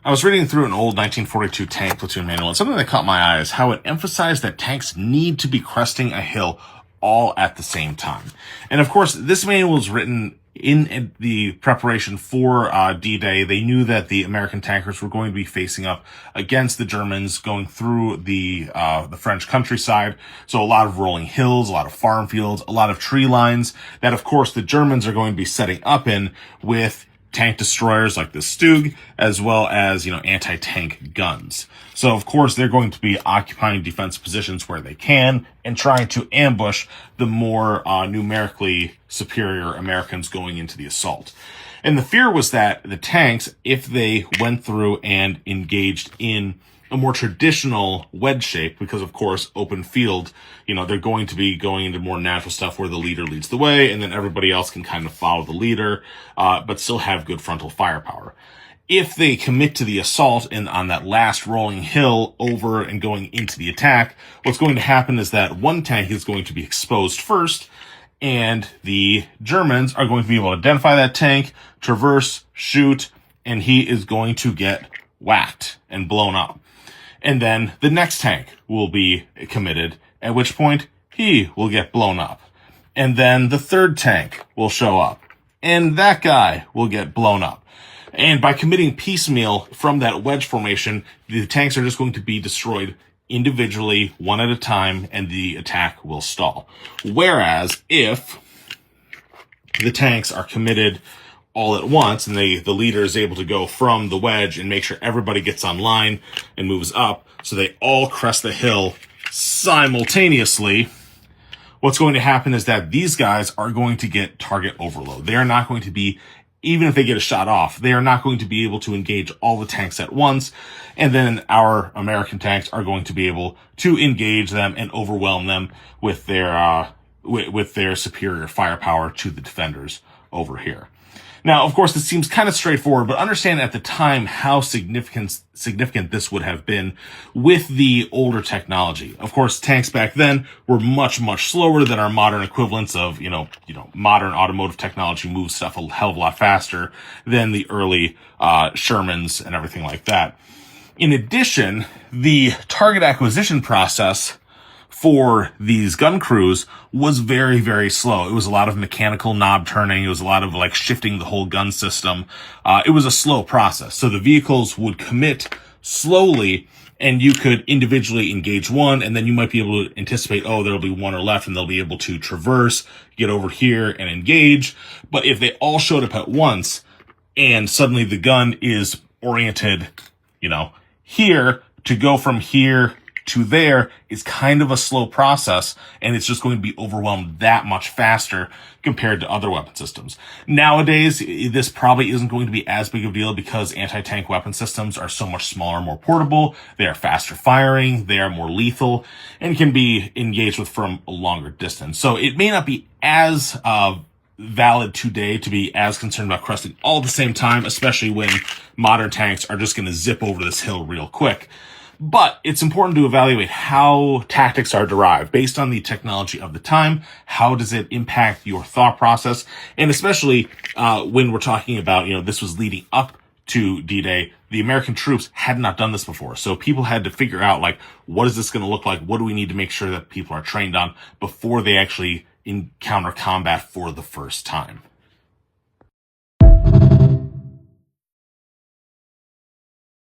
I was reading through an old 1942 tank platoon manual, and something that caught my eye is how it emphasized that tanks need to be cresting a hill all at the same time. And of course, this manual was written in the preparation for D-Day. They knew that the American tankers were going to be facing up against the Germans going through the French countryside. So a lot of rolling hills, a lot of farm fields, a lot of tree lines that, of course, the Germans are going to be setting up in with tank destroyers like the Stug, as well as, anti-tank guns. So, of course, they're going to be occupying defensive positions where they can and trying to ambush the more numerically superior Americans going into the assault. And the fear was that the tanks, if they went through and engaged in a more traditional wedge shape, because of course, open field, they're going to be going into more natural stuff where the leader leads the way and then everybody else can kind of follow the leader, but still have good frontal firepower. If they commit to the assault and on that last rolling hill over and going into the attack, what's going to happen is that one tank is going to be exposed first, and the Germans are going to be able to identify that tank, traverse, shoot, and he is going to get whacked and blown up. And then the next tank will be committed, at which point he will get blown up. And then the third tank will show up, and that guy will get blown up. And by committing piecemeal from that wedge formation, the tanks are just going to be destroyed individually, one at a time, and the attack will stall. Whereas if the tanks are committed all at once, and the leader is able to go from the wedge and make sure everybody gets online and moves up, so they all crest the hill simultaneously, what's going to happen is that these guys are going to get target overload. They are not going to be, even if they get a shot off, they are not going to be able to engage all the tanks at once, and then our American tanks are going to be able to engage them and overwhelm them with their superior firepower to the defenders over here. Now, of course, this seems kind of straightforward, but understand at the time how significant this would have been with the older technology. Of course, tanks back then were much, much slower than our modern equivalents of, modern automotive technology moves stuff a hell of a lot faster than the early Shermans and everything like that. In addition, the target acquisition process for these gun crews was very, very slow. It was a lot of mechanical knob turning. It was a lot of shifting the whole gun system. It was a slow process. So the vehicles would commit slowly, and you could individually engage one, and then you might be able to anticipate, there'll be one or left, and they'll be able to traverse, get over here and engage. But if they all showed up at once and suddenly the gun is oriented, here, to go from here to there is kind of a slow process, and it's just going to be overwhelmed that much faster compared to other weapon systems. Nowadays, this probably isn't going to be as big of a deal because anti-tank weapon systems are so much smaller, more portable, they are faster firing, they are more lethal, and can be engaged with from a longer distance. So it may not be as valid today to be as concerned about cresting all at the same time, especially when modern tanks are just going to zip over this hill real quick. But it's important to evaluate how tactics are derived based on the technology of the time. How does it impact your thought process? And especially when we're talking about, this was leading up to D-Day, the American troops had not done this before. So people had to figure out, what is this going to look like? What do we need to make sure that people are trained on before they actually encounter combat for the first time?